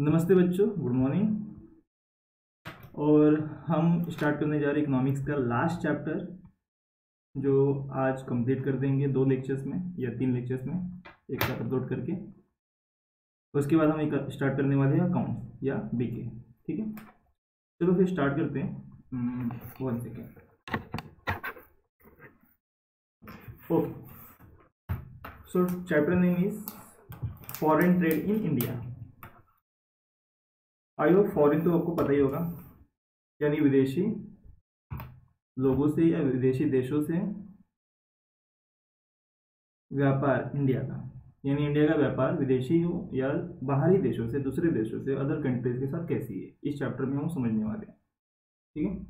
नमस्ते बच्चों, good morning. और हम स्टार्ट करने जा रहे हैं इकोनॉमिक्स का लास्ट चैप्टर, जो आज कंप्लीट कर देंगे 2 लेक्चर्स में या 3 लेक्चर्स में एक साथ अपलोड करके। उसके बाद हम एक स्टार्ट करने वाले हैं अकाउंट्स या बीके। ठीक है, चलो फिर स्टार्ट करते हैं। 1 second. Okay, so chapter name is foreign trade in India. I hope foreign तो आपको पता ही होगा, यानी विदेशी लोगों से या विदेशी देशों से व्यापार इंडिया का, यानी इंडिया का व्यापार विदेशियों या बाहरी देशों से, दूसरे देशों से, अदर कंट्रीज के साथ कैसी है, इस चैप्टर में हम समझने वाले हैं। ठीक है,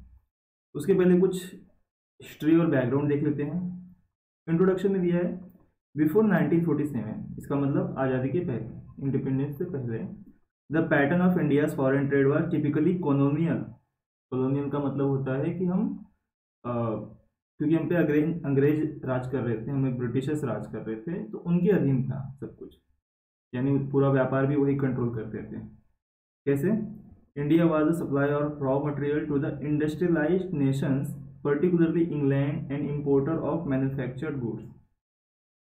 उसके पहले कुछ हिस्ट्री और बैकग्राउंड देख लेते हैं। इंट्रोडक्शन में दिया है बिफोर 1947, इसका मतलब आज़ादी के पहले, इंडिपेंडेंस से पहले, the pattern of India's foreign trade was typically colonial. Colonial का मतलब होता है कि हम क्योंकि हम पे अंग्रेज राज कर रहे थे, हमें ब्रिटिशर्स राज कर रहे थे, तो उनके अधीन था सब कुछ, यानी पूरा व्यापार भी वही कंट्रोल करते थे। कैसे? India was the supplier of raw material to the industrialised nations, particularly England, and importer of manufactured goods.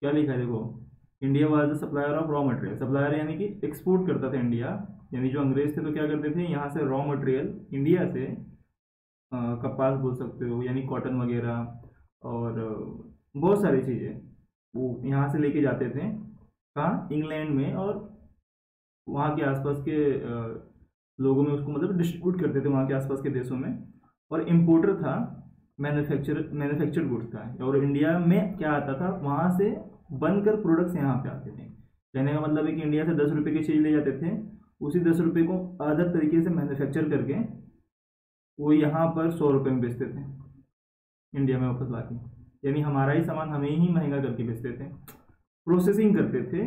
क्या लिखा है देखो, India was the supplier of raw material. Supplier यानी कि एक्सपोर्ट करता था इंडिया, यानी जो अंग्रेज थे तो क्या करते थे, यहाँ से रॉ मटेरियल इंडिया से कपास बोल सकते हो, यानी कॉटन वगैरह और बहुत सारी चीज़ें वो यहाँ से लेके जाते थे। कहाँ? इंग्लैंड में, और वहाँ के आसपास के लोगों में उसको मतलब डिस्ट्रीब्यूट करते थे वहाँ के आसपास के देशों में। और इम्पोर्टर था मैन्युफैक्चर्ड गुड्स का, और इंडिया में क्या आता था, वहाँ से बनकर प्रोडक्ट्स यहाँ पे आते थे। कहने का मतलब है कि इंडिया से 10 रुपये की चीज़ ले जाते थे, उसी 10 रुपये को अदर तरीके से मैन्युफैक्चर करके वो यहाँ पर 100 रुपये में बेचते थे, इंडिया में वापस लाके, यानी हमारा ही सामान हमें ही महंगा करके बेचते थे, प्रोसेसिंग करते थे।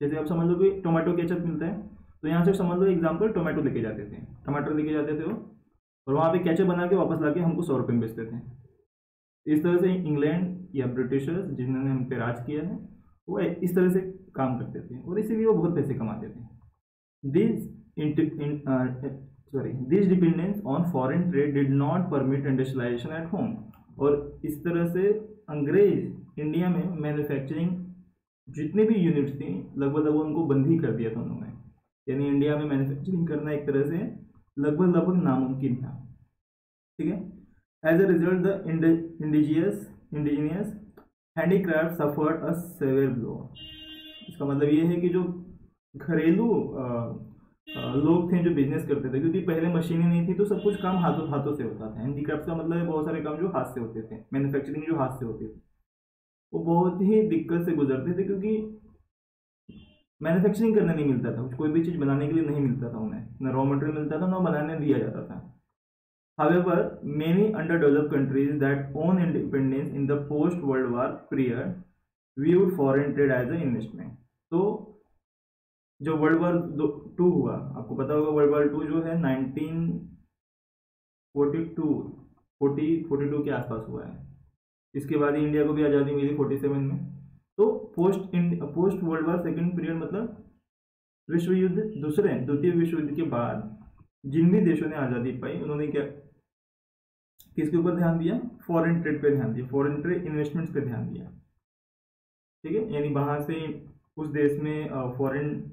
जैसे आप समझ लो कि टोमेटो केचप मिलता है, तो यहाँ से समझ लो एग्जाम्पल, टोमेटो लेके जाते थे, टमाटर लेके जाते थे वो, और वहाँ पे केचप बना के वापस लाके हमको 100 रुपये में बेचते थे। इस तरह से इंग्लैंड या ब्रिटिशर्स जिन्होंने हम पे राज किया है, वो इस तरह से काम करते थे, और इसीलिए वो बहुत पैसे कमाते थे। This dependence on foreign trade did not permit industrialisation at home. और इस तरह से अंग्रेज इंडिया में मैन्युफैक्चरिंग जितने भी यूनिट्स थी लगभग उनको बंद ही कर दिया था उन्होंने, यानी इंडिया में मैन्युफैक्चरिंग करना एक तरह से लगभग नामुमकिन था। ठीक है, as a result the indigenous handicraft suffered a severe blow. इसका मतलब ये है कि जो घरेलू लोग थे जो बिजनेस करते थे, क्योंकि पहले मशीनें नहीं थी तो सब कुछ काम हाथों से होता था। हैंडीक्राफ्ट का मतलब है बहुत सारे काम जो हाथ से होते थे, मैन्युफैक्चरिंग जो हाथ से होती थी, वो बहुत ही दिक्कत से गुजरते थे, क्योंकि मैन्युफैक्चरिंग करने नहीं मिलता था, कोई भी चीज़ बनाने के लिए नहीं मिलता था उन्हें, ना रॉ मटेरियल मिलता था, ना बनाने दिया जाता था। However, many underdeveloped countries that own independence in the post-World War period viewed foreign trade as an investment. तो जो वर्ल्ड वॉर 2 हुआ, आपको पता होगा वर्ल्ड वॉर 2 जो है 1942 के आसपास हुआ है। इसके बाद ही इंडिया को भी आज़ादी मिली 47 में। तो post world war second period मतलब विश्व युद्ध द्वितीय विश्व युद्ध के बाद जिन भी देशों ने आज़ादी पाई, उन्होंने क्या किसके ऊपर ध्यान दिया? फॉरेन ट्रेड पे ध्यान दिया, फॉरेन ट्रेड इन्वेस्टमेंट्स पे ध्यान दिया। ठीक है, यानी वहां से उस देश में फॉरेन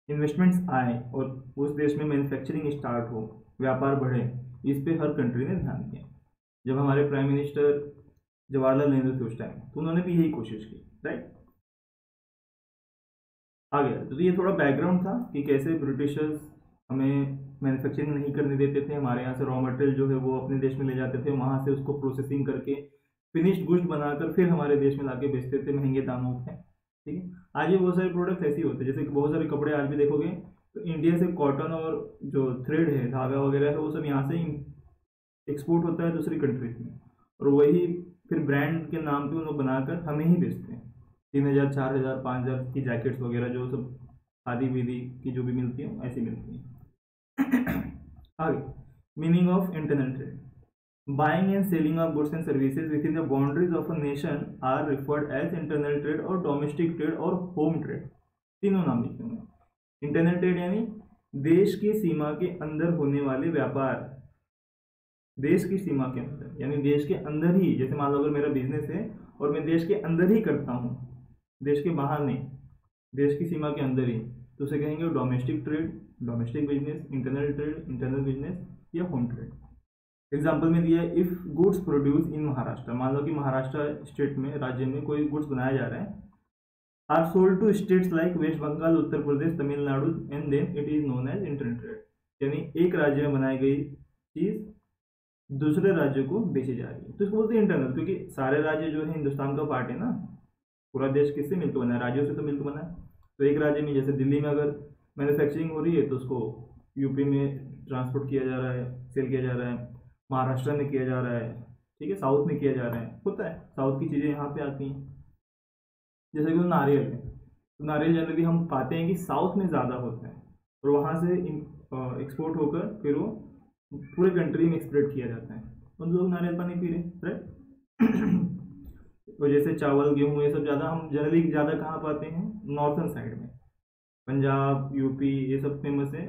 इन्वेस्टमेंट्स आए और उस देश में मैन्युफैक्चरिंग स्टार्ट हो, व्यापार बढ़े, इस पे हर कंट्री ने ध्यान दिया। जब हमारे प्राइम मिनिस्टर जवाहरलाल नेहरू थे उस टाइम, तो उन्होंने भी यही कोशिश की, राइट। आ गया तो ये थोड़ा बैकग्राउंड था कि कैसे ब्रिटिशर्स हमें मैन्युफैक्चरिंग नहीं करने देते थे, हमारे यहाँ से रॉ मटेरियल जो है वो अपने देश में ले जाते थे, वहाँ से उसको प्रोसेसिंग करके फिनिश्ड गुड्स बनाकर फिर हमारे देश में लाके बेचते थे महंगे दामों पे। ठीक है, आज भी बहुत सारे प्रोडक्ट्स ऐसे ही होते हैं, जैसे बहुत सारे कपड़े आज भी देखोगे तो इंडिया से कॉटन और जो थ्रेड है, धागा वगैरह है, वो सब यहाँ से एक्सपोर्ट होता है दूसरी कंट्रीज में, और वही फिर ब्रांड के नाम पे उन्होंने बनाकर हमें ही बेचते हैं। 3000, 4000, 5000 की जैकेट्स वगैरह जो सब खादी विदी की जो भी मिलती है ऐसी मिलती है। आगे, meaning of internal trade. Buying and selling of goods and services within the boundaries of a nation are referred as internal trade और डोमेस्टिक ट्रेड और होम ट्रेड, तीनों नाम लिखे हुए हैं। इंटरनल ट्रेड यानी देश की सीमा के अंदर होने वाले व्यापार, देश की सीमा के अंदर यानी देश के अंदर ही, जैसे मान लो अगर मेरा बिजनेस है और मैं देश के अंदर ही करता हूँ, देश के बाहर नहीं, देश की सीमा के अंदर ही, तो उसे कहेंगे domestic trade, domestic business, internal trade, internal business या होम ट्रेड। एग्जाम्पल में दिया है, if goods produce in Maharashtra, मान लो कि महाराष्ट्र स्टेट में, राज्य में कोई गुड्स बनाया जा रहा है, are sold to states like West Bengal, Uttar Pradesh, Tamil Nadu and then it is known as internal trade, यानी एक राज्य में बनाई गई चीज दूसरे राज्य को बेची जा रही है, तो इसको बोलते हैं इंटरनल, क्योंकि सारे राज्य जो है हिंदुस्तान का पार्ट है ना, पूरा देश किससे मिलकर बना है, राज्यों से तो मिलकर बना है। तो एक राज्य में, जैसे दिल्ली में अगर मैन्युफैक्चरिंग हो रही है तो उसको यूपी में ट्रांसपोर्ट किया जा रहा है, सेल किया जा रहा है, महाराष्ट्र में किया जा रहा है, ठीक है, साउथ में किया जा रहा है, होता है, साउथ की चीज़ें यहाँ पे आती हैं। जैसे कि नारियल है, तो नारियल जनरली हम पाते हैं कि साउथ में ज़्यादा होता है और वहाँ से एक्सपोर्ट होकर फिर वो पूरे कंट्री में एक्सपोर्ट किया जाता है, उन लोग नारियल पानी पी रहे हैं, राइट। तो जैसे चावल, गेहूँ, ये सब ज़्यादा हम जनरली ज़्यादा कहाँ पाते हैं, नॉर्थन साइड में, पंजाब, यूपी, ये सब फेमस है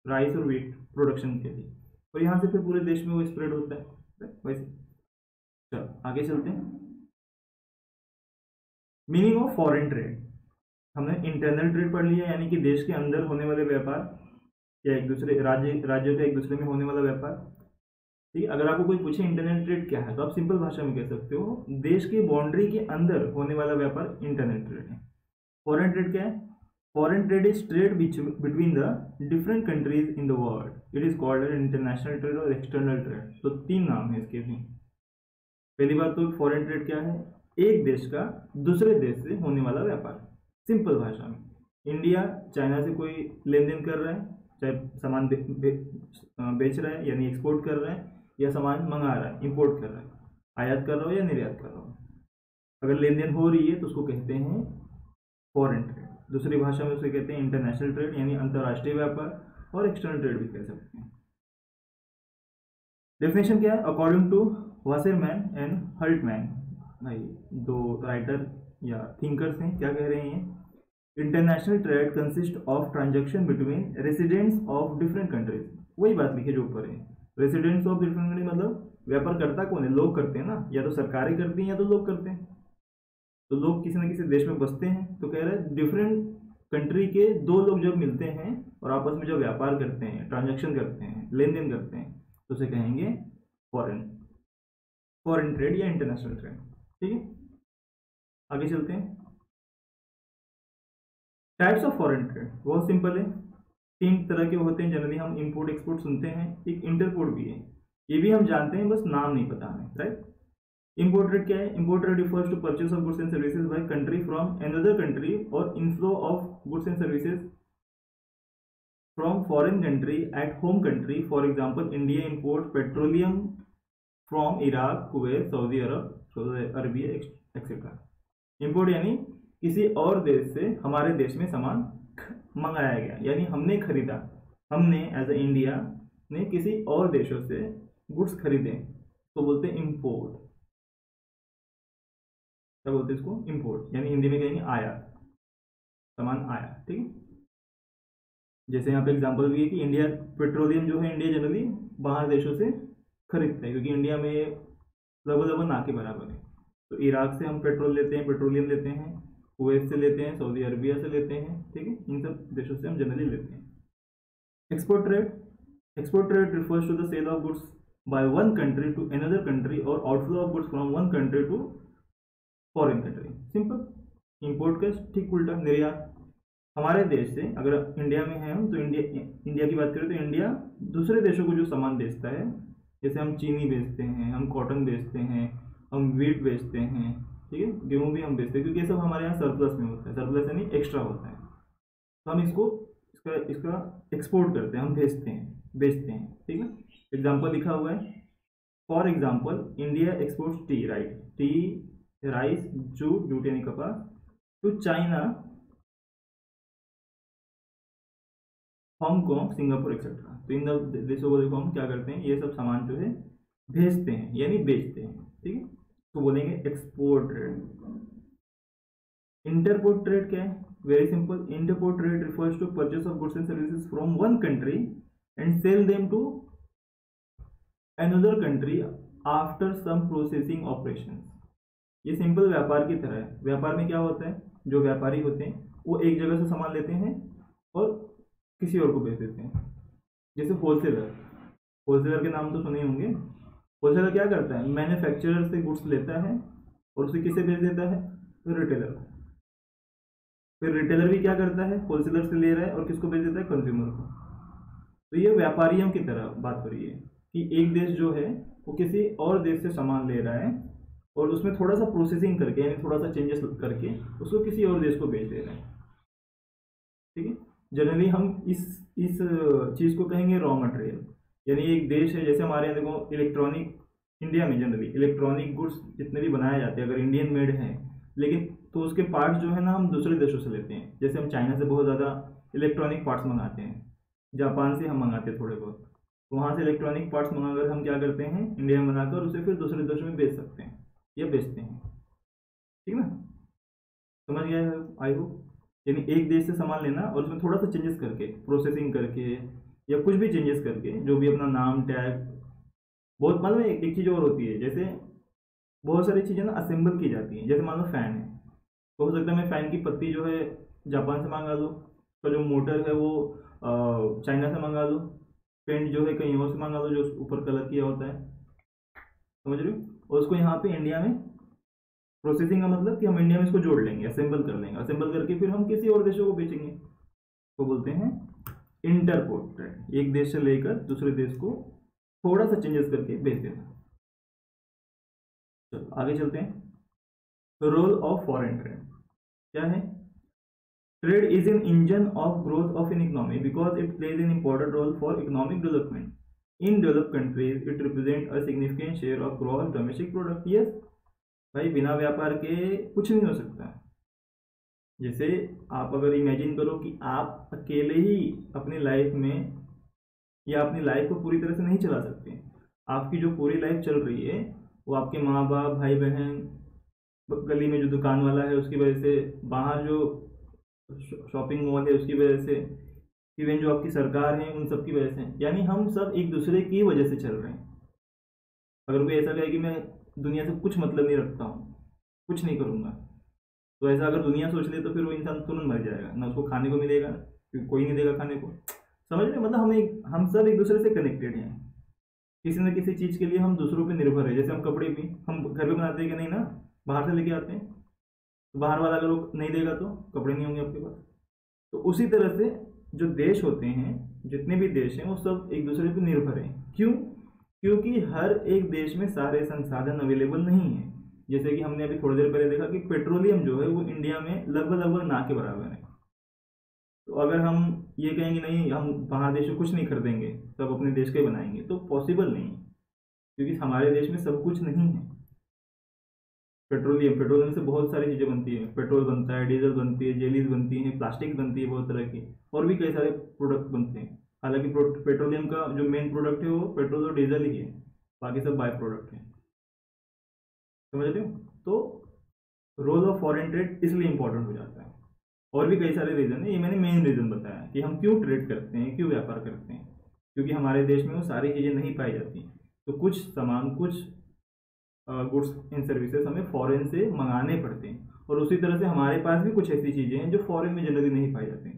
राइस और व्हीट प्रोडक्शन के लिए, और यहाँ से फिर पूरे देश में वो स्प्रेड होता है वैसे। चलो आगे चलते हैं। मीनिंग ऑफ फॉरेन ट्रेड, हमने इंटरनल ट्रेड पढ़ लिया, यानी कि देश के अंदर होने वाले व्यापार या एक दूसरे राज्यों के एक दूसरे में होने वाला व्यापार, ठीक है। अगर आपको कोई पूछे इंटरनल ट्रेड क्या है, तो आप सिंपल भाषा में कह सकते हो, देश की बाउंड्री के अंदर होने वाला व्यापार इंटरनल ट्रेड है। फॉरेन ट्रेड क्या है, foreign trade is trade between the different countries in the world, it is called international trade और एक्सटर्नल ट्रेड। तो तीन नाम है इसके भी। पहली बात तो फॉरेन ट्रेड क्या है, एक देश का दूसरे देश से होने वाला व्यापार, सिंपल भाषा में। इंडिया चाइना से कोई लेन देन कर रहा है, चाहे सामान बेच रहा है यानी एक्सपोर्ट कर रहा है, या सामान मंगा रहा है, इंपोर्ट कर रहा है, आयात कर रहा हो या निर्यात कर रहा हो, अगर लेन देन हो रही है तो उसको कहते हैं फॉरेन ट्रेड। दूसरी भाषा में उसे कहते हैं इंटरनेशनल ट्रेड यानी अंतर्राष्ट्रीय व्यापार, और एक्सटर्नल ट्रेड भी कह सकते हैं। डेफिनेशन क्या है, अकॉर्डिंग टू वासेरमैन एंड हल्टमैन, भाई दो राइटर या थिंकर्स हैं, क्या कह रहे हैं, international trade consist of transaction between residents of different countries, वही बात लिखी जो ऊपर है, रेसिडेंट्स ऑफ डिफरेंट कंट्री मतलब व्यापार करता कौन है, लोग करते हैं ना, या तो सरकारें करती हैं या तो लोग करते हैं, तो लोग किसी न किसी देश में बसते हैं, तो कह रहे हैं डिफरेंट कंट्री के दो लोग जब मिलते हैं और आपस में जब व्यापार करते हैं, ट्रांजैक्शन करते हैं, लेन देन करते हैं, तो उसे कहेंगे फॉरेन ट्रेड या इंटरनेशनल ट्रेड, ठीक है। आगे चलते हैं। टाइप्स ऑफ फॉरेन ट्रेड बहुत सिंपल है, तीन तरह के होते हैं जनरली, हम इंपोर्ट एक्सपोर्ट सुनते हैं, एक इंटरपोर्ट भी है, ये भी हम जानते हैं, बस नाम नहीं पता हमें, राइट। इंपोर्ट ट्रेड क्या है, import trade refers to purchase of goods and services by country from another country और inflow of goods and services from foreign country at home country, for example India import petroleum from Iraq, Kuwait, Saudi Arabia etcetera. Import यानी किसी और देश से हमारे देश में सामान मंगाया गया, यानी हमने खरीदा, हमने एज ए इंडिया ने किसी और देशों से गुड्स खरीदे, तो बोलते हैं इंपोर्ट। क्या बोलते हैं इसको, इंपोर्ट, यानी हिंदी में कहेंगे आयात, सामान आया, ठीक है। जैसे यहाँ पे एग्जांपल भी है कि इंडिया पेट्रोलियम जो है, इंडिया जनरली बाहर देशों से खरीदता है, क्योंकि इंडिया में लगभग ना के बराबर है, तो इराक से हम पेट्रोल लेते हैं, पेट्रोलियम लेते हैं, कुवैत से लेते हैं, सऊदी अरबिया से लेते हैं, ठीक है, इन सब देशों से हम जनरली लेते हैं। Export trade, export trade refers to the sale of goods by one country to another country और outflow of goods from one country to foreign country, simple. Import का ठीक उल्टा, निर्यात, हमारे देश से अगर इंडिया में है हम, तो इंडिया की बात करें तो इंडिया दूसरे देशों को जो सामान बेचता है, जैसे हम चीनी बेचते हैं, हम कॉटन बेचते हैं, हम व्हीट बेचते हैं, ठीक है, गेहूँ भी हम बेचते हैं, क्योंकि ये सब हमारे यहाँ सरप्लस में होता है, सरप्लस यानी एक्स्ट्रा होता है, तो हम इसका एक्सपोर्ट करते हैं, हम बेचते हैं, ठीक है। एग्जाम्पल लिखा हुआ है, for example India exports tea, right, tea, rice, jute यानी कपास, to China, Hong Kong, Singapore etcetera. तो इन देशों को देखो हम क्या करते हैं, ये सब सामान जो है भेजते हैं यानी बेचते हैं, ठीक है, तो बोलेंगे एक्सपोर्ट ट्रेड। इंटरपोर्ट ट्रेड क्या है, very simple, entrepot trade refers to purchase of goods and services from one country and sell them to another country after some processing operation. ये सिंपल व्यापार की तरह है। व्यापार में क्या होता है, जो व्यापारी होते हैं वो एक जगह से सामान लेते हैं और किसी और को बेच देते हैं। जैसे होलसेलर, होलसेलर के नाम तो सुने होंगे। होलसेलर क्या करता है, मैन्युफैक्चरर से गुड्स लेता है और उसे किसे बेच देता है, रिटेलर। फिर रिटेलर भी क्या करता है, होलसेलर से ले रहा है और किसको बेच देता है, कंज्यूमर को। तो ये व्यापारियों की तरह बात हो रही है कि एक देश जो है वो किसी और देश से सामान ले रहा है और उसमें थोड़ा सा प्रोसेसिंग करके यानी थोड़ा सा चेंजेस करके उसको किसी और देश को बेच दे रहे हैं। ठीक है, जनरली हम इस चीज़ को कहेंगे रॉ मटेरियल। यानी एक देश है, जैसे हमारे यहाँ देखो इलेक्ट्रॉनिक, इंडिया में जनरली इलेक्ट्रॉनिक गुड्स जितने भी बनाए जाते हैं अगर इंडियन मेड हैं, लेकिन तो उसके पार्ट्स जो है ना हम दूसरे देशों से लेते हैं। जैसे हम चाइना से बहुत ज़्यादा इलेक्ट्रॉनिक पार्ट्स मंगाते हैं, जापान से हम मंगाते हैं थोड़े बहुत, तो वहाँ से इलेक्ट्रॉनिक पार्ट्स मंगाकर हम क्या करते हैं, इंडिया में बनाकर उसे फिर दूसरे देशों में बेच सकते हैं या बेचते हैं। ठीक ना, समझ गया आई होप। यानी एक देश से सामान लेना और उसमें थोड़ा सा चेंजेस करके, प्रोसेसिंग करके या कुछ भी चेंजेस करके, जो भी अपना नाम टैग, बहुत मतलब एक चीज़ और होती है, जैसे बहुत सारी चीज़ें ना असेंबल की जाती हैं। जैसे मान लो फैन है, तो हो सकता है मैं फ़ैन की पत्ती जो है जापान से मंगा लो, तो जो मोटर है वो चाइना से मंगा लो, पेंट जो है कहीं और से मंगा लो जो ऊपर कलर किया होता है, समझ रहे हो, और उसको यहाँ पे इंडिया में प्रोसेसिंग का मतलब कि हम इंडिया में इसको जोड़ लेंगे, असेंबल कर लेंगे, असेंबल करके फिर हम किसी और देशों को बेचेंगे। तो बोलते हैं इंटरपोर्ट ट्रेड, एक देश से लेकर दूसरे देश को थोड़ा सा चेंजेस करके बेच देना। चलो आगे चलते हैं। रोल ऑफ फॉरेन ट्रेड क्या है? Trade is an engine of growth of an economy because it plays an important role for economic development in developed countries. It represent a significant share of gross domestic product. Yes भाई, बिना व्यापार के कुछ नहीं हो सकता। जैसे आप अगर इमेजिन करो कि आप अकेले ही अपनी लाइफ में या अपनी लाइफ को पूरी तरह से नहीं चला सकते, आपकी जो पूरी लाइफ चल रही है वो आपके माँ बाप, भाई बहन, गली में जो दुकान वाला है उसकी वजह से, बाहर जो शॉपिंग मॉल है उसकी वजह से, इवन जो आपकी सरकार है उन सब की वजह से, यानी हम सब एक दूसरे की वजह से चल रहे हैं। अगर कोई ऐसा कहे कि मैं दुनिया से कुछ मतलब नहीं रखता हूँ, कुछ नहीं करूँगा, तो ऐसा अगर दुनिया सोच ले तो फिर वो इंसान तुरंत मर जाएगा, ना उसको खाने को मिलेगा, क्योंकि कोई नहीं देगा खाने को। समझ रहे, मतलब हम सब एक दूसरे से कनेक्टेड हैं। किसी न किसी चीज़ के लिए हम दूसरों पे निर्भर है। जैसे हम कपड़े भी हम घर पे बनाते हैं कि नहीं ना, बाहर से लेके आते हैं, तो बाहर वाला अगर वो नहीं देगा तो कपड़े नहीं होंगे आपके पास। तो उसी तरह से जो देश होते हैं, जितने भी देश हैं, वो सब एक दूसरे पे निर्भर हैं। क्यों? क्योंकि हर एक देश में सारे संसाधन अवेलेबल नहीं है। जैसे कि हमने अभी थोड़ी देर पहले देखा कि पेट्रोलियम जो है वो इंडिया में लगभग ना के बराबर है। तो अगर हम ये कहेंगे नहीं हम बाहर देश से कुछ नहीं खरीदेंगे, सब अपने देश के बनाएंगे, तो पॉसिबल नहीं है, क्योंकि हमारे देश में सब कुछ नहीं है। पेट्रोलियम से बहुत सारी चीज़ें बनती है, पेट्रोल बनता है, डीजल बनती है, जेलीज बनती हैं, प्लास्टिक बनती है बहुत तरह की, और भी कई सारे प्रोडक्ट बनते हैं। हालांकि पेट्रोलियम का जो मेन प्रोडक्ट है वो पेट्रोल और डीजल ही है, बाकी सब बाय प्रोडक्ट है। समझ रहे हो? तो रोल ऑफ फॉरेन ट्रेड इसलिए इंपॉर्टेंट हो जाता है। और भी कई सारे रीज़न है, ये मैंने मेन रीज़न बताया कि हम क्यों ट्रेड करते हैं, क्यों व्यापार करते हैं, क्योंकि हमारे देश में वो सारी चीज़ें नहीं पाई जाती। तो कुछ सामान, कुछ गुड्स एंड सर्विसेज हमें फॉरेन से मंगाने पड़ते हैं, और उसी तरह से हमारे पास भी कुछ ऐसी चीज़ें हैं जो फॉरेन में जनरली नहीं पाई जाती।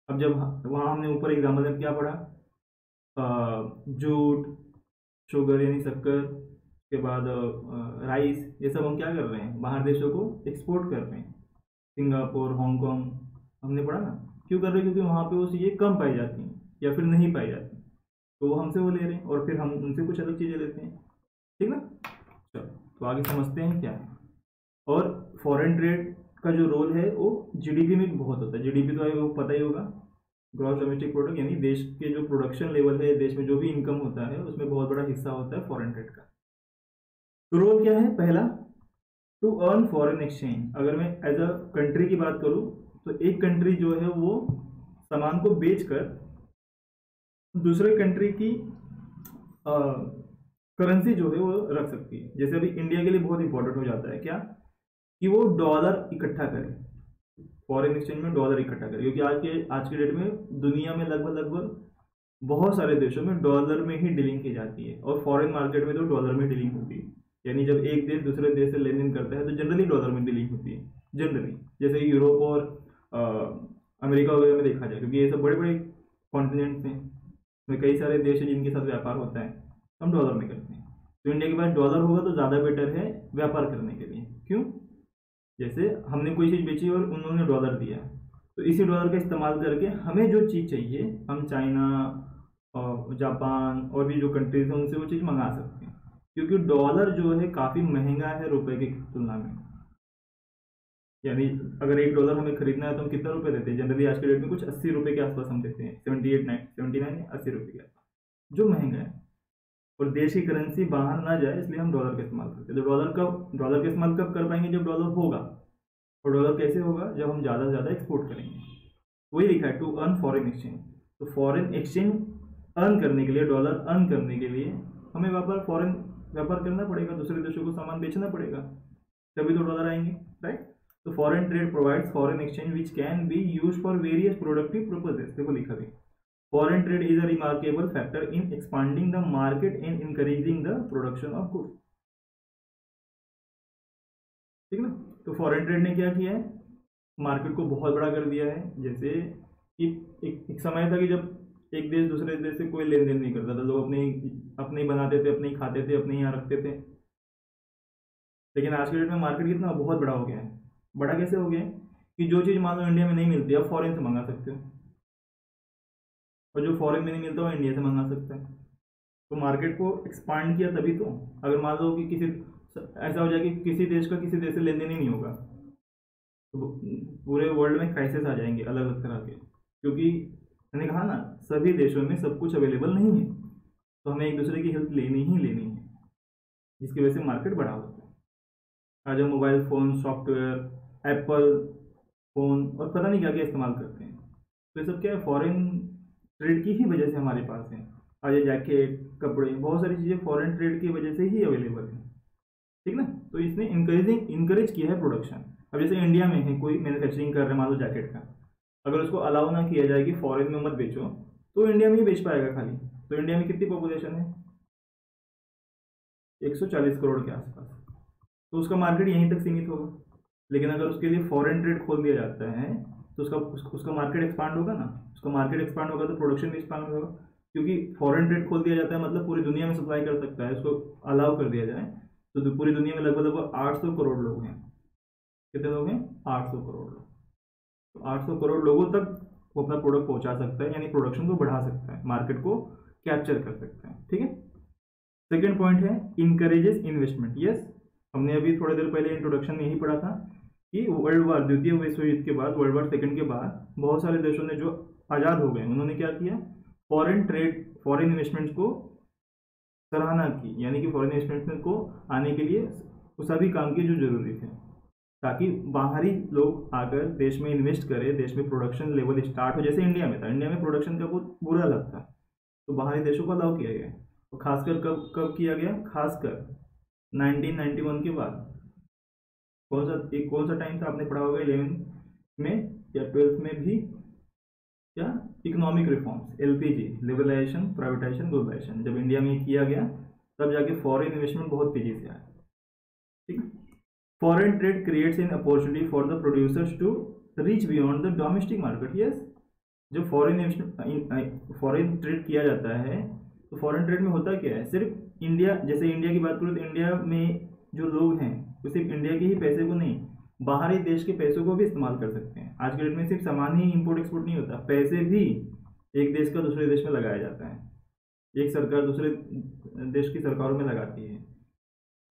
अब जब वहाँ हमने ऊपर एग्जाम्पल में क्या पढ़ा, जूट, शुगर यानी शक्कर, के बाद राइस, ये सब हम क्या कर रहे हैं, बाहर देशों को एक्सपोर्ट कर रहे हैं। सिंगापुर, हांगकांग, हमने पढ़ा ना, क्यों कर रहे हैं? क्योंकि वहाँ पे वो चीज़ें कम पाई जाती हैं या फिर नहीं पाई जाती, तो वो हमसे वो ले रहे हैं और फिर हम उनसे कुछ अलग चीज़ें लेते हैं। ठीक ना? चलो तो आगे समझते हैं क्या है। और फॉरेन ट्रेड का जो रोल है वो जीडीपी में भी बहुत होता है। जीडीपी तो आपको पता ही होगा, ग्रॉस डोमेस्टिक प्रोडक्ट, यानी देश के जो प्रोडक्शन लेवल है, देश में जो भी इनकम होता है, उसमें बहुत बड़ा हिस्सा होता है फॉरेन ट्रेड का। तो रोल क्या है? पहला, टू अर्न फॉरेन एक्सचेंज। अगर मैं एज अ कंट्री की बात करूं तो एक कंट्री जो है वो सामान को बेचकर दूसरे कंट्री की करेंसी जो है वो रख सकती है। जैसे अभी इंडिया के लिए बहुत इंपॉर्टेंट हो जाता है क्या, कि वो डॉलर इकट्ठा करे। फॉरेन एक्सचेंज में डॉलर इकट्ठा करे, क्योंकि आज के डेट में दुनिया में लगभग बहुत सारे देशों में डॉलर में ही डीलिंग की जाती है, और फॉरेन मार्केट में तो डॉलर में डीलिंग होती है। यानी जब एक देश दूसरे देश से लेन देन करता है तो जनरली डॉलर में डीलिंग होती है, जनरली, जैसे कि यूरोप और अमेरिका वगैरह में देखा जाए, क्योंकि ये सब बड़े बड़े कॉन्टिनेंट्स हैं, में कई सारे देश हैं जिनके साथ व्यापार होता है, हम डॉलर में करते हैं। तो इंडिया के पास डॉलर होगा तो ज़्यादा बेटर है व्यापार करने के लिए। क्यों? जैसे हमने कोई चीज़ बेची और उन्होंने डॉलर दिया, तो इसी डॉलर का इस्तेमाल करके हमें जो चीज़ चाहिए हम चाइना और जापान और भी जो कंट्रीज हैं उनसे वो चीज़ मंगा सकते हैं, क्योंकि डॉलर जो है काफ़ी महंगा है रुपए की तुलना में। यानी अगर $1 हमें खरीदना है तो हम कितना रुपए देते हैं? जनरली आज के डेट में कुछ 80 रुपये के आसपास हम देते हैं, 79 या 80 रुपये के आसपास, जो महंगा है। और देश की करेंसी बाहर ना जाए इसलिए हम डॉलर का इस्तेमाल करते हैं। तो डॉलर का इस्तेमाल कब कर पाएंगे? जब डॉलर होगा। और डॉलर कैसे होगा? जब हम ज़्यादा से ज़्यादा एक्सपोर्ट करेंगे। वही लिखा है, टू अर्न फॉरेन एक्सचेंज। तो फॉरेन एक्सचेंज अर्न करने के लिए, डॉलर अर्न करने के लिए हमें फॉरेन व्यापार करना पड़ेगा, दूसरे देशों को सामान बेचना पड़ेगा, तभी तो डॉलर आएंगे, राइट। तो foreign trade provides foreign exchange which can be use for various productive purposes. देखो लिखा भी, foreign trade is a remarkable factor in expanding the market and encouraging the production of goods. ठीक है ना। तो foreign trade ने क्या किया है? मार्केट को बहुत बड़ा कर दिया है। जैसे कि एक समय था कि जब एक देश दूसरे देश से कोई लेन देन नहीं करता था, लोग अपने ही बनाते थे, अपने ही खाते थे, अपने ही यहाँ रखते थे। लेकिन आज के डेट में मार्केट कितना बहुत बड़ा हो गया है। बड़ा कैसे हो गया है कि जो चीज़ मान लो इंडिया में नहीं मिलती आप फॉरेन से मंगा सकते हो, और जो फॉरेन में नहीं मिलता वो इंडिया से मंगा सकते हैं। तो मार्केट को एक्सपांड किया तभी तो। अगर मान लो कि ऐसा हो जाए कि किसी देश का किसी देश से लेन देन ही नहीं होगा तो पूरे वर्ल्ड में क्राइसिस आ जाएंगे अलग अलग तरह के, क्योंकि मैंने कहा ना सभी देशों में सब कुछ अवेलेबल नहीं है, तो हमें एक दूसरे की हेल्प लेनी ही लेनी है, जिसकी वजह से मार्केट बड़ा होता है। आज हम mobile phone, software, Apple phone और पता नहीं क्या क्या इस्तेमाल करते हैं, तो ये सब क्या है? फॉरेन ट्रेड की ही वजह से हमारे पास है। आज ये जैकेट, कपड़े, बहुत सारी चीज़ें फॉरेन ट्रेड की वजह से ही अवेलेबल है। ठीक ना। तो इसने इंकरेज किया है प्रोडक्शन। अब जैसे इंडिया में है कोई मैन्युफैक्चरिंग कर रहा है मान लो जैकेट का, अगर उसको अलाउ ना किया जाए कि फॉरेन में मत बेचो, तो इंडिया में ही बेच पाएगा खाली। तो इंडिया में कितनी पॉपुलेशन है? 140 करोड़ के आसपास, तो उसका मार्केट यहीं तक सीमित होगा। लेकिन अगर उसके लिए फॉरेन ट्रेड खोल दिया जाता है तो उसका मार्केट एक्सपांड होगा ना। उसका मार्केट एक्सपांड होगा तो प्रोडक्शन भी एक्सपांड होगा, क्योंकि फॉरेन ट्रेड खोल दिया जाता है मतलब पूरी दुनिया में सप्लाई कर सकता है। उसको अलाउ कर दिया जाए तो पूरी दुनिया में लगभग 800 करोड़ लोग हैं। कितने लोग हैं? 800 करोड़ लोग। तो 800 करोड़ लोगों तक वो अपना प्रोडक्ट पहुंचा सकता है, यानी प्रोडक्शन को बढ़ा सकता है, मार्केट को कैप्चर कर सकता है। ठीक है। सेकेंड पॉइंट है इनकरेजेस इन्वेस्टमेंट। यस, हमने अभी थोड़ी देर पहले इंट्रोडक्शन में यही पढ़ा था कि वर्ल्ड वार, द्वितीय विश्व युद्ध के बाद, वर्ल्ड वार सेकंड के बाद बहुत सारे देशों ने जो आज़ाद हो गए उन्होंने क्या किया? फॉरेन इन्वेस्टमेंट्स को सराहना की, यानी कि फॉरेन इन्वेस्टमेंट को आने के लिए वो सभी काम किए जो जरूरी थे, ताकि बाहरी लोग आकर देश में इन्वेस्ट करें, देश में प्रोडक्शन लेवल स्टार्ट हो। जैसे इंडिया में था, इंडिया में प्रोडक्शन का बहुत बुरा हालत था, तो बाहरी देशों को अलाउ किया गया। और खासकर कब किया गया? खासकर 1991 के बाद। कौन सा टाइम था? आपने पढ़ा होगा 11th में या 12th में भी, क्या? Economic reforms, LPG, liberalisation, privatisation, globalisation. जब इंडिया में किया गया तब जाके फॉरेन इन्वेस्टमेंट बहुत तेजी से आया। ठीक। Foreign trade creates an opportunity for the producers to reach beyond the domestic market. Yes, जब फॉरेन ट्रेड किया जाता है तो फॉरेन ट्रेड में होता क्या है? सिर्फ इंडिया, जैसे इंडिया की बात करूँ तो इंडिया में जो लोग हैं वो सिर्फ इंडिया के ही पैसे को नहीं, बाहरी देश के पैसों को भी इस्तेमाल कर सकते हैं। आज के डेट में सिर्फ सामान ही इंपोर्ट एक्सपोर्ट नहीं होता, पैसे भी एक देश का दूसरे देश में लगाया जाता है। एक सरकार दूसरे देश की सरकारों में लगाती है,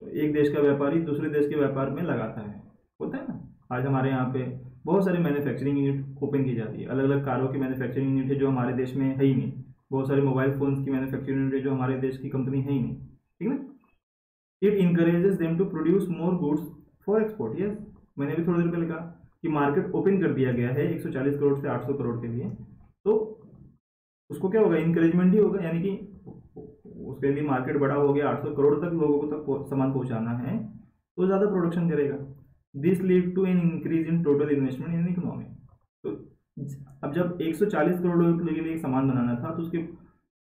एक देश का व्यापारी दूसरे देश के व्यापार में लगाता है, होता है ना। आज हमारे यहाँ पे बहुत सारी मैन्युफैक्चरिंग यूनिट ओपन की जाती है, अलग अलग कारों की मैन्युफैक्चरिंग यूनिट है जो हमारे देश में है ही नहीं, बहुत सारे मोबाइल फोन्स की मैन्युफैक्चरिंग यूनिट है जो हमारे देश की कंपनी है ही नहीं। ठीक है। It encourages them to produce more goods for export. Yes, मैंने अभी थोड़ी देर पहले कहा कि मार्केट ओपन कर दिया गया है 140 करोड़ से 800 करोड़ के लिए, तो उसको क्या होगा? इंकरेजमेंट ही होगा, यानी कि उसके लिए मार्केट बड़ा हो गया, 800 करोड़ तक लोगों को तक सामान पहुंचाना है तो ज़्यादा प्रोडक्शन करेगा। This lead to an increase in total investment in economy. तो अब जब 140 करोड़ रुपए के लिए एक सामान बनाना था, तो उसके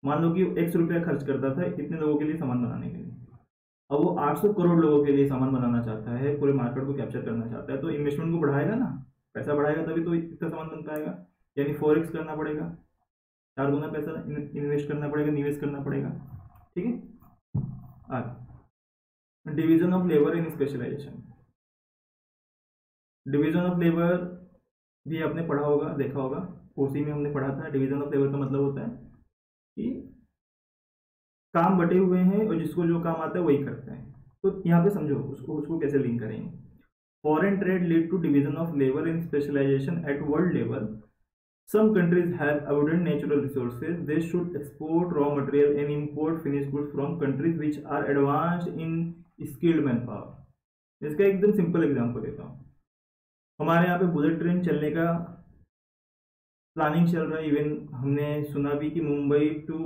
मान लो कि 100 रुपया खर्च करता था इतने लोगों के लिए सामान बनाने के लिए। अब वो 800 करोड़ लोगों के लिए सामान बनाना चाहता है, पूरे मार्केट को कैप्चर करना चाहता है, तो इन्वेस्टमेंट को बढ़ाएगा ना, पैसा बढ़ाएगा तभी तो इतना सामान बन पाएगा। यानी 4x करना पड़ेगा, 4 गुना पैसा इन्वेस्ट करना पड़ेगा, निवेश करना पड़ेगा। ठीक है, आगे division of labour in specialisation. Division of labour भी आपने पढ़ा होगा, देखा होगा, ओसी में हमने पढ़ा था। डिवीजन ऑफ लेबर का मतलब होता है कि काम बटे हुए हैं और जिसको जो काम आता है वही करता है। तो यहाँ पे समझो उसको कैसे लिंक करेंगे। Foreign trade lead to division of labour in specialisation at world level. Some countries have abundant natural resources. They should export raw material and import finished goods from countries which are advanced in skilled manpower. इसका एकदम simple example देता हूँ। हमारे यहाँ पे bullet train चलने का planning चल रहा है। इवन हमने सुना भी कि मुंबई टू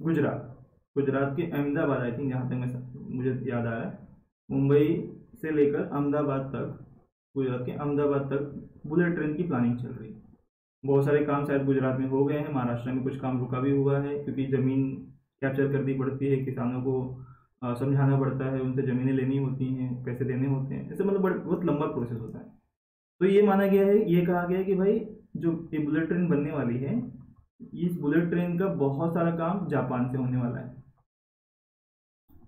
गुजरात के अहमदाबाद, आई थिंक, जहाँ तक मुझे याद आ रहा है, मुंबई से लेकर अहमदाबाद तक, गुजरात के अहमदाबाद तक बुलेट ट्रेन की प्लानिंग चल रही है। बहुत सारे काम शायद गुजरात में हो गए हैं, महाराष्ट्र में कुछ काम रुका भी हुआ है, क्योंकि ज़मीन कैप्चर करनी पड़ती है, किसानों को समझाना पड़ता है, उनसे ज़मीनें लेनी होती हैं, पैसे देने होते हैं, ऐसे मतलब बहुत लंबा प्रोसेस होता है। तो ये माना गया है, ये कहा गया है कि भाई जो ये बुलेट ट्रेन बनने वाली है, इस बुलेट ट्रेन का बहुत सारा काम जापान से होने वाला है।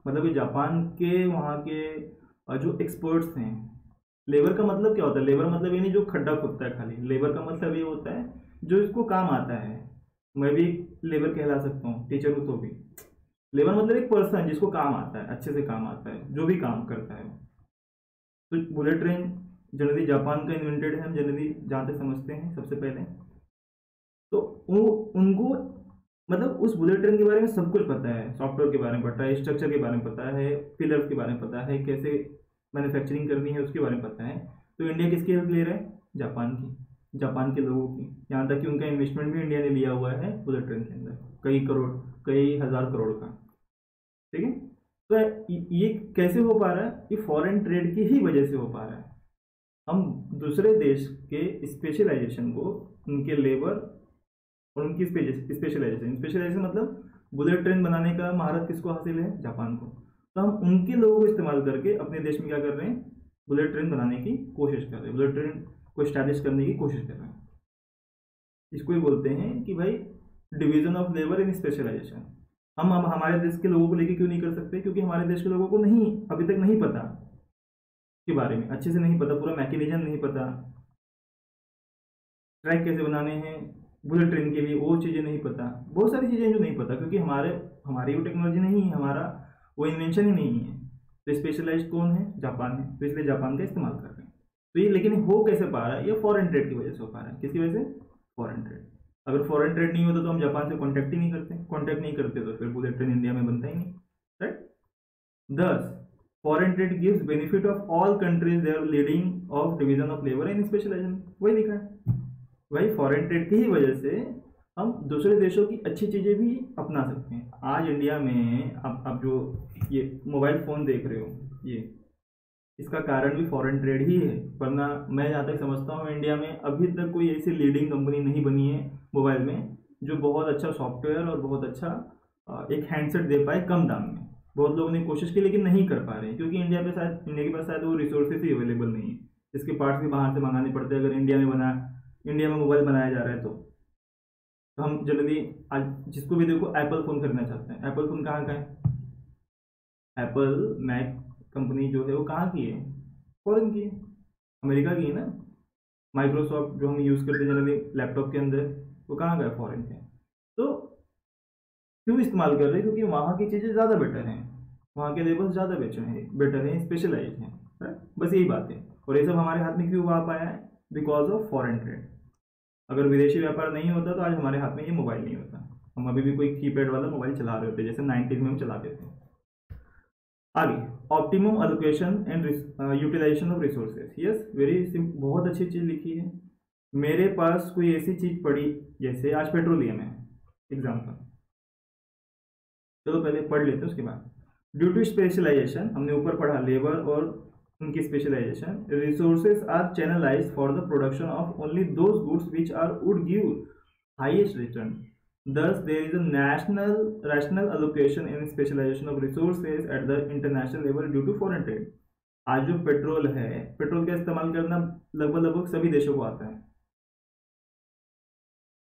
मतलब ये जापान के वहाँ के जो एक्सपर्ट्स हैं। लेबर का मतलब क्या होता है? लेबर मतलब ये नहीं जो खड्डा खोदता है खाली। लेबर का मतलब ये होता है जो इसको काम आता है। मैं भी लेबर कहला सकता हूँ, टीचर हूँ तो भी। लेबर मतलब एक पर्सन जिसको काम आता है, अच्छे से काम आता है, जो भी काम करता है। तो बुलेट ट्रेन जनरली जापान का इन्वेंटेड है, हम जनरली जहाँ तक समझते हैं सबसे पहले। तो उनको मतलब उस बुलेट ट्रेन के बारे में सब कुछ पता है, सॉफ्टवेयर के बारे में पता है, स्ट्रक्चर के बारे में पता है, पिलर्स के बारे में पता है, कैसे मैन्युफैक्चरिंग करनी है उसके बारे में पता है। तो इंडिया किसकी हेल्प ले रहा है? जापान की, जापान के लोगों की। यहाँ तक कि उनका इन्वेस्टमेंट भी इंडिया ने लिया हुआ है बुलेट ट्रेन के अंदर, कई करोड़, कई हजार करोड़ का। ठीक है, तो ये कैसे हो पा रहा है? ये फॉरेन ट्रेड की ही वजह से हो पा रहा है। हम दूसरे देश के स्पेशलाइजेशन को, उनके लेबर और उनकी स्पेशलाइजेशन मतलब बुलेट ट्रेन बनाने का महारत किसको हासिल है? जापान को। तो हम उनके लोगों को इस्तेमाल करके अपने देश में क्या कर रहे हैं? बुलेट ट्रेन बनाने की कोशिश कर रहे हैं, बुलेट ट्रेन को स्टैब्लिश करने की कोशिश कर रहे हैं। इसको ही बोलते हैं कि भाई division of labour in specialisation. हम हमारे देश के लोगों को लेके क्यों नहीं कर सकते? क्योंकि हमारे देश के लोगों को नहीं, अभी तक नहीं पता के बारे में, अच्छे से नहीं पता, पूरा मैकेनिज्म नहीं पता, ट्रैक कैसे बनाने हैं बुलेट ट्रेन के लिए, वो चीज़ें नहीं पता, बहुत सारी चीज़ें जो नहीं पता, क्योंकि हमारी वो टेक्नोलॉजी नहीं है, हमारा वो इन्वेंशन ही नहीं है। तो स्पेशलाइज्ड कौन है? जापान है, तो इसलिए जापान का इस्तेमाल कर रहे हैं। तो ये लेकिन हो कैसे पा रहा है? ये फॉरेन ट्रेड की वजह से हो पा रहा है। किसकी वजह से? Foreign trade. अगर फॉरेन ट्रेड नहीं होता तो हम जापान से कॉन्टैक्ट ही नहीं करते, कॉन्टैक्ट नहीं करते तो फिर बुलेट ट्रेन इंडिया में बनता ही नहीं, right. Thus foreign trade gives benefit of all countries they are leading of division of labour and specialisation. वही लिखा है भाई, फॉरेन ट्रेड की ही वजह से हम दूसरे देशों की अच्छी चीज़ें भी अपना सकते हैं। आज इंडिया में आप जो ये मोबाइल फ़ोन देख रहे हो, ये इसका कारण भी फॉरेन ट्रेड ही है। वरना मैं जहाँ तक समझता हूँ इंडिया में अभी तक कोई ऐसी लीडिंग कंपनी नहीं बनी है मोबाइल में जो बहुत अच्छा सॉफ्टवेयर और बहुत अच्छा एक हैंडसेट दे पाए कम दाम में। बहुत लोगों ने कोशिश की लेकिन नहीं कर पा रहे हैं, क्योंकि इंडिया के पास शायद वो रिसोर्सेज ही अवेलेबल नहीं है। इसके पार्ट्स भी बाहर से मंगाने पड़ते हैं। अगर इंडिया में मोबाइल बनाया जा रहा है तो हम जनरली आज जिसको भी देखो एप्पल फ़ोन खरीदना चाहते हैं। एप्पल फ़ोन कहाँ का है? एप्पल मैक कंपनी जो है वो कहाँ की है? फॉरेन की है, अमेरिका की है ना। माइक्रोसॉफ्ट जो हम यूज़ करते हैं जनरली लैपटॉप के अंदर, वो कहाँ का है? फॉरेन के। तो क्यों इस्तेमाल कर रहे हैं? क्योंकि वहाँ की चीज़ें ज़्यादा बेटर हैं, वहाँ के लेबल्स ज़्यादा बेटर हैं, स्पेशलाइज हैं, राइट। बस यही बात है। और ये सब हमारे हाथ में क्यों आ पाया है? Because of foreign trade. अगर विदेशी व्यापार नहीं होता तो आज हमारे हाथ में ये मोबाइल नहीं होता, हम अभी भी कोई कीपैड वाला मोबाइल चला रहे होते जैसे 90s में हम चलाते थे। आगे optimum allocation and utilisation of resources. Yes, very बहुत अच्छी चीज़ लिखी है। मेरे पास कोई ऐसी चीज़ पड़ी, जैसे आज पेट्रोलियम है एग्जाम्पल, चलो पहले पढ़ लेते हैं उसके बाद। ड्यू टू स्पेशलाइजेशन, हमने ऊपर पढ़ा लेबर और उनकी specialisation, resources are channelised for the production of only those goods which are would give highest return, thus there is a rational allocation in specialization of resources at the international level due to foreign trade। आज जो petrol है, petrol का इस्तेमाल करना लगभग लगभग सभी देशों को आता है।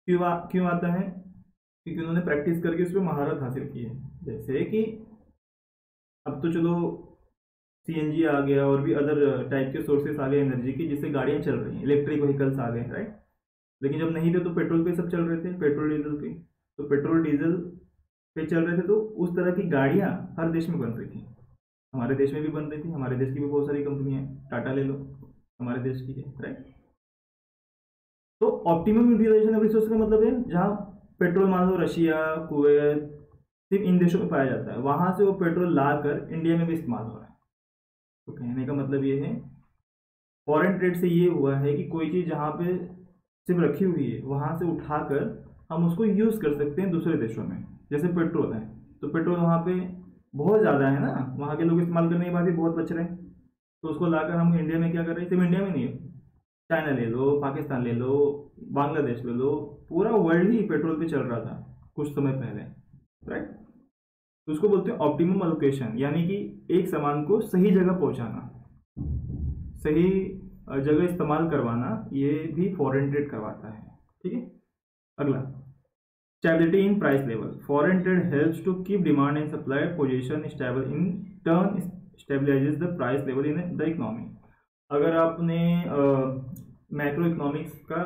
क्यों आता है? क्योंकि उन्होंने प्रैक्टिस करके उस पर महारत हासिल की है। जैसे कि अब तो चलो सीएनजी आ गया और भी अदर टाइप के सोर्सेस आ गए एनर्जी की, जिससे गाड़ियां चल रही हैं, इलेक्ट्रिक व्हीकल्स आ गए, राइट। लेकिन जब नहीं थे तो पेट्रोल पे सब चल रहे थे, पेट्रोल डीजल पे। तो पेट्रोल डीजल पे चल रहे थे तो उस तरह की गाड़ियां हर देश में बन रही थी, हमारे देश में भी बन रही थी। हमारे देश की भी बहुत सारी कंपनियां हैं, टाटा ले लो, हमारे देश की है, राइट। तो ऑप्टिमम यूटिलाइजेशन ऑफ रिसोर्स का मतलब है जहां पेट्रोल मान लो रशिया, कुवैत, सिर्फ इन देशों में पाया जाता है, वहां से वो पेट्रोल लाकर इंडिया में भी इस्तेमाल हो रहा है। तो कहने का मतलब ये है, फॉरेन ट्रेड से ये हुआ है कि कोई चीज़ जहाँ पे सिर्फ रखी हुई है वहाँ से उठाकर हम उसको यूज़ कर सकते हैं दूसरे देशों में। जैसे पेट्रोल है, तो पेट्रोल वहाँ पे बहुत ज़्यादा है ना, वहाँ के लोग इस्तेमाल करने के बाद भी बहुत बच रहे हैं, तो उसको लाकर हम इंडिया में क्या कर रहे हैं। सिर्फ इंडिया में नहीं, चाइना ले लो, पाकिस्तान ले लो, बांग्लादेश ले लो, पूरा वर्ल्ड ही पेट्रोल पे चल रहा था कुछ समय पहले, राइट। तो उसको बोलते हैं ऑप्टिमम एलोकेशन, यानी कि एक सामान को सही जगह पहुंचाना, सही जगह इस्तेमाल करवाना, ये भी फॉरेन ट्रेड करवाता है, ठीक है। अगला, stability in price level, foreign trade helps to keep demand and supply position stable, in turn stabilises the price level in the economy. अगर आपने मैक्रो इकोनॉमिक्स का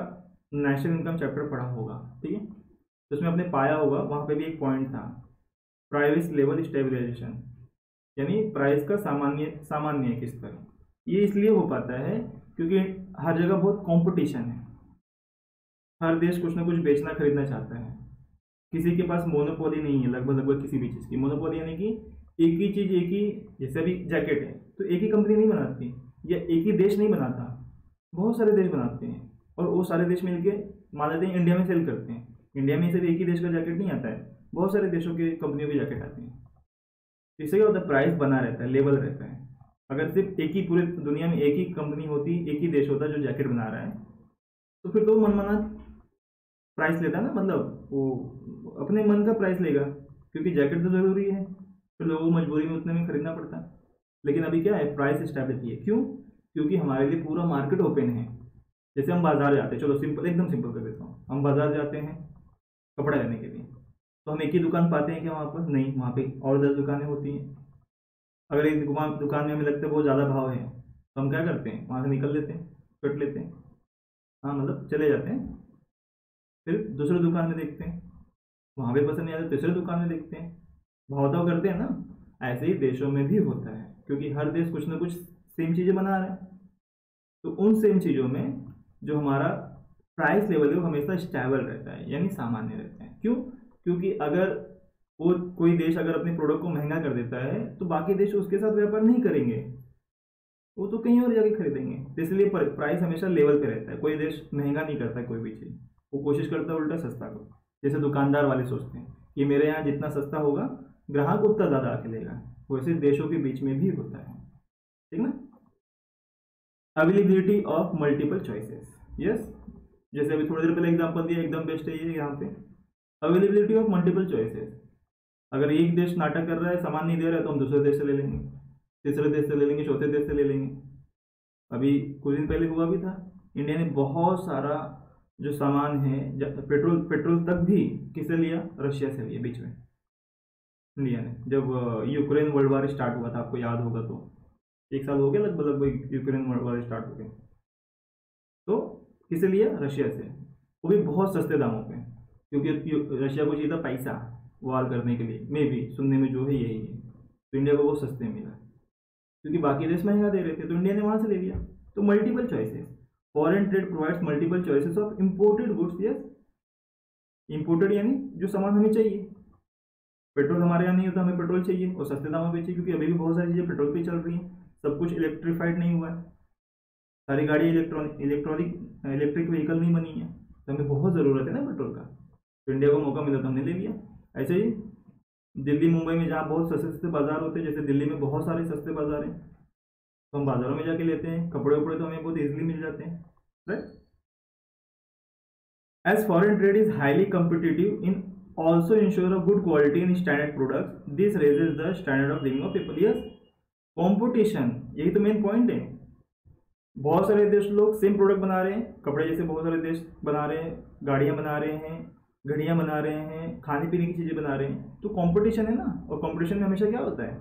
नेशनल इनकम चैप्टर पढ़ा होगा, ठीक है, तो उसमें आपने पाया होगा, वहाँ पे भी एक पॉइंट था, प्राइस लेवल स्टेबलाइजेशन, यानी प्राइस का सामान्य किस तरह। ये इसलिए हो पाता है क्योंकि हर जगह बहुत कंपटीशन है, हर देश कुछ ना कुछ बेचना खरीदना चाहता है, किसी के पास मोनोपोली नहीं है लगभग किसी भी चीज़ की। मोनोपोली यानी कि एक ही चीज़, एक ही, जैसे अभी जैकेट है तो एक ही कंपनी नहीं बनाती, या एक ही देश नहीं बनाता, बहुत सारे देश बनाते हैं, और वो सारे देश मिलके मान लेते हैं इंडिया में सेल करते हैं। इंडिया में सिर्फ एक ही देश का जैकेट नहीं आता है, बहुत सारे देशों के कंपनियों के जैकेट आते हैं। इससे क्या होता है, प्राइस बना रहता है, लेवल रहता है। अगर सिर्फ एक ही पूरे दुनिया में एक ही कंपनी होती, एक ही देश होता जो जैकेट बना रहा है, तो फिर तो मनमाना प्राइस लेता है ना, मतलब वो अपने मन का प्राइस लेगा, क्योंकि जैकेट तो ज़रूरी है, फिर लोगों को मजबूरी में उतने में खरीदना पड़ता है। लेकिन अभी क्या है, प्राइस स्टेबिलिटी है। क्यों? क्योंकि हमारे लिए पूरा मार्केट ओपन है। जैसे हम बाजार जाते हैं, चलो सिंपल, एकदम सिंपल कर देता हूँ, हम बाजार जाते हैं कपड़ा लेने के लिए, तो हम एक ही दुकान पाते हैं क्या वहाँ पर? नहीं, वहाँ पे और 10 दुकानें होती हैं। अगर एक दुकान में हमें लगता है बहुत ज़्यादा भाव है, तो हम क्या करते हैं, वहाँ से निकल लेते हैं, कट लेते हैं, हाँ मतलब चले जाते हैं, फिर दूसरे दुकान में देखते हैं, वहाँ भी पसंद नहीं आता, तीसरे दुकान में देखते हैं, भाव ताव करते हैं ना। ऐसे ही देशों में भी होता है, क्योंकि हर देश कुछ ना कुछ सेम चीज़ें बना रहा है, तो उन सेम चीज़ों में जो हमारा प्राइस लेवल है वो हमेशा स्टेबल रहता है, यानी सामान्य रहता है। क्यों? क्योंकि अगर वो कोई देश अगर अपने प्रोडक्ट को महंगा कर देता है तो बाकी देश उसके साथ व्यापार नहीं करेंगे, वो तो कहीं और जाके खरीदेंगे। तो इसलिए प्राइस हमेशा लेवल पे रहता है, कोई देश महंगा नहीं करता है कोई भी चीज़, वो कोशिश करता है उल्टा सस्ता करो। जैसे दुकानदार वाले सोचते हैं कि मेरे यहाँ जितना सस्ता होगा ग्राहक उतना ज़्यादा आके लेगा, वैसे देशों के बीच में भी होता है, ठीक ना। Availability of multiple choices, yes, जैसे अभी थोड़ी देर पहले एग्जांपल दिया, एकदम बेस्ट है ये यहाँ पे, अवेलेबिलिटी ऑफ मल्टीपल चॉइसेस। अगर एक देश नाटक कर रहा है, सामान नहीं दे रहा है, तो हम दूसरे देश से ले लेंगे, तीसरे देश से ले लेंगे, चौथे देश से ले लेंगे। अभी कुछ दिन पहले हुआ भी था, इंडिया ने बहुत सारा जो सामान है, पेट्रोल तक भी किससे लिया? रशिया से लिया। बीच में इंडिया ने, जब यूक्रेन वर्ल्ड वार स्टार्ट हुआ था, आपको याद होगा, तो 1 साल हो गया लगभग यूक्रेन वर्ल्ड वार स्टार्ट हो गए, तो किसे लिया? रशिया से, वो भी बहुत सस्ते दामों पे, क्योंकि रशिया को चाहिए था पैसा वार करने के लिए, मे भी सुनने में जो है यही है, तो इंडिया को वो सस्ते मिला, क्योंकि बाकी देश महंगा दे रहे थे, तो इंडिया ने वहाँ से ले लिया। तो multiple choices, foreign trade provides multiple choices of imported goods, yes, imported यानी जो सामान हमें चाहिए। पेट्रोल हमारे यहाँ नहीं होता, हमें पेट्रोल चाहिए और सस्ते दामों पे चाहिए, क्योंकि अभी भी बहुत सारी चीज़ें पेट्रोल पे चल रही हैं, सब कुछ इलेक्ट्रीफाइड नहीं हुआ है, सारी गाड़ी इलेक्ट्रिक व्हीकल नहीं बनी है, तो हमें बहुत ज़रूरत है ना पेट्रोल का, तो इंडिया को मौका मिला तो हमने ले लिया। ऐसे ही दिल्ली मुंबई में जहाँ बहुत सस्ते सस्ते बाजार होते हैं, जैसे दिल्ली में बहुत सारे सस्ते बाजार हैं, तो हम बाजारों में जाके लेते हैं, कपड़े वपड़े तो हमें बहुत इजीली मिल जाते हैं, right. As foreign trade is highly competitive in also ensure a good quality and standard products, this raises the standard of living of people. Yes, competition, यही तो मेन पॉइंट है। बहुत सारे देश लोग सेम प्रोडक्ट बना रहे हैं, कपड़े जैसे बहुत सारे देश बना रहे हैं, गाड़ियां बना रहे हैं, घड़ियां बना रहे हैं, खाने पीने की चीज़ें बना रहे हैं, तो कंपटीशन है ना। और कंपटीशन में हमेशा क्या होता है,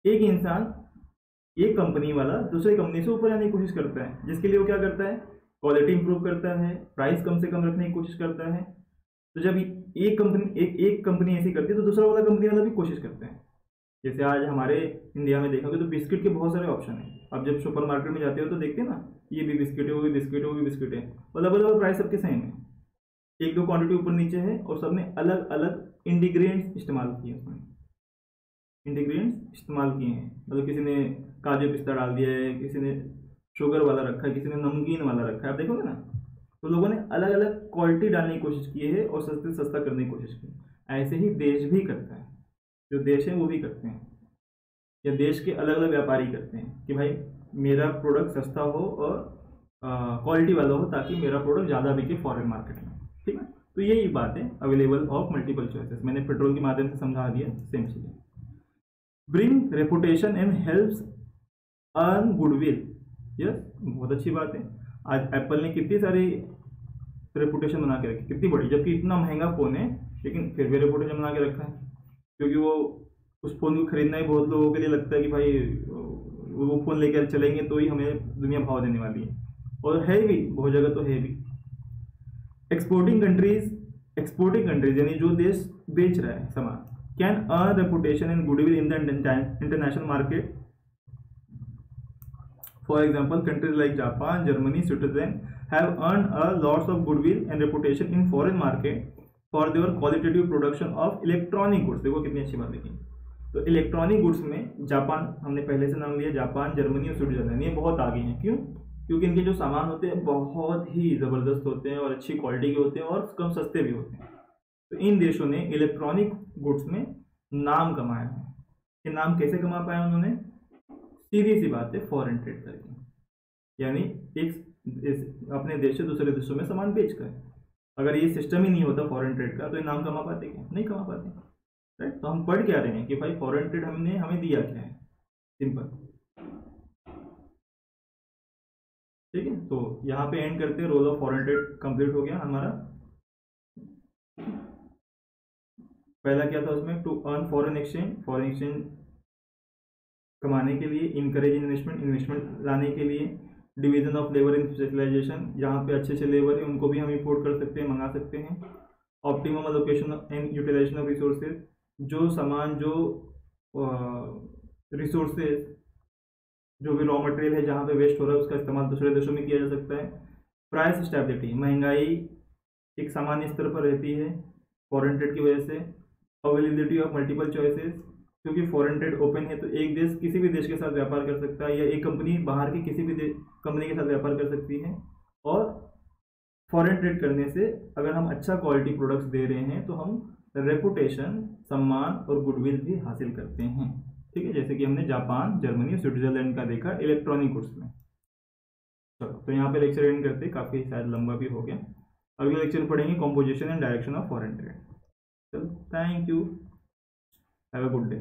एक इंसान, एक कंपनी वाला दूसरी कंपनी से ऊपर जाने की कोशिश करता है, जिसके लिए वो क्या करता है, क्वालिटी इंप्रूव करता है, प्राइस कम से कम रखने की कोशिश करता है। तो जब एक कंपनी ऐसी करती है तो दूसरा वाला कंपनी वाला भी कोशिश करते हैं। जैसे आज हमारे इंडिया में देखोगे तो बिस्किट के बहुत सारे ऑप्शन हैं। अब जब सुपर मार्केट में जाते हो तो देखते हैं ना, ये भी बिस्किट है, वो भी बिस्किट है, वो भी बिस्किट है, मतलब प्राइस सबके सेम है, एक दो क्वांटिटी ऊपर नीचे है, और सबने अलग अलग इंग्रेडिएंट्स इस्तेमाल किए, उसमें इंग्रेडिएंट्स इस्तेमाल किए हैं। मतलब किसी ने काजू पिस्ता डाल दिया है, किसी ने शुगर वाला रखा है, किसी ने नमकीन वाला रखा है, आप देखोगे ना, तो लोगों ने अलग अलग क्वालिटी डालने की कोशिश की है और सस्ते सस्ता करने की कोशिश की। ऐसे ही देश भी करता है, जो देश है वो भी करते हैं, या देश के अलग अलग व्यापारी करते हैं कि भाई मेरा प्रोडक्ट सस्ता हो और क्वालिटी वाला हो, ताकि मेरा प्रोडक्ट ज़्यादा बिके फॉरेन मार्केट में, ठीक है। तो यही बात है अवेलेबल ऑफ मल्टीपल चॉइसेस, मैंने पेट्रोल के माध्यम से समझा दिया, सेम चीज़ है। Bring reputation and helps earn goodwill, yes, बहुत अच्छी बात है। आज एप्पल ने कितनी सारी रेपुटेशन बना के रखी, कितनी बड़ी, जबकि इतना महंगा फ़ोन है, लेकिन फिर भी रेपुटेशन बना के रखा है, क्योंकि वो उस फ़ोन को खरीदना ही बहुत लोगों के लिए लगता है कि भाई वो फ़ोन लेकर चलेंगे तो ही हमें दुनिया भाव देने वाली है, और है भी, बहुत जगह तो है भी। एक्सपोर्टिंग कंट्रीज यानी जो देश बेच रहा है सामान, can earn reputation and goodwill in the international market. For example, countries like Japan, Germany, Switzerland have earned a lots of goodwill and reputation in foreign market for their qualitative production of electronic goods। देखो कितनी अच्छी बात है। तो electronic goods में Japan, हमने पहले से नाम लिया, जापान, जर्मनी और स्विट्जरलैंड, ये बहुत आगे हैं। क्यों? क्योंकि इनके जो सामान होते हैं बहुत ही ज़बरदस्त होते हैं और अच्छी क्वालिटी के होते हैं और कम सस्ते भी होते हैं। तो इन देशों ने इलेक्ट्रॉनिक गुड्स में नाम कमाया है। ये नाम कैसे कमा पाया उन्होंने? सीधी सी बात है, फॉरेन ट्रेड करके, यानी एक अपने देश से दूसरे देशों में सामान बेचकर। अगर ये सिस्टम ही नहीं होता फॉरेन ट्रेड का, तो ये नाम कमा पाते क्या? नहीं कमा पाते, राइट। तो हम पढ़ क्या रहे हैं कि भाई फॉरेन ट्रेड हमें दिया क्या है, सिंपल, ठीक है। तो यहाँ पे एंड करते हैं, role of foreign trade complete हो गया हमारा। पहला क्या था उसमें, टू अर्न फॉरेन एक्सचेंज कमाने के लिए, इनकरेज इन्वेस्टमेंट लाने के लिए, division of labour in specialisation, जहाँ पे अच्छे अच्छे लेबर है उनको भी हम इंपोर्ट कर सकते हैं, मंगा सकते हैं। Optimum allocation and utilisation of resources, जो सामान, जो रिसोर्सेज, जो भी रॉ मटेरियल है जहाँ पे वेस्ट हो रहा है, उसका इस्तेमाल दूसरे देशों में किया जा सकता है। प्राइस स्टेबिलिटी, महंगाई एक सामान्य स्तर पर रहती है फॉरेन ट्रेड की वजह से। अवेलेबिलिटी ऑफ मल्टीपल चॉइसेस, क्योंकि फॉरेन ट्रेड ओपन है तो एक देश किसी भी देश के साथ व्यापार कर सकता है, या एक कंपनी बाहर की किसी भी कंपनी के साथ व्यापार कर सकती है। और फॉरेन ट्रेड करने से अगर हम अच्छा क्वालिटी प्रोडक्ट्स दे रहे हैं तो हम रेपुटेशन, सम्मान और गुडविल भी हासिल करते हैं, ठीक है। जैसे कि हमने जापान, जर्मनी और स्विट्जरलैंड का देखा इलेक्ट्रॉनिक गुड्स में। चलो, तो यहाँ पे लेक्चर एंड करते, काफ़ी शायद लंबा भी हो गया। अगले लेक्चर में पढ़ेंगे composition and direction of foreign trade. चलो, thank you, have a good day.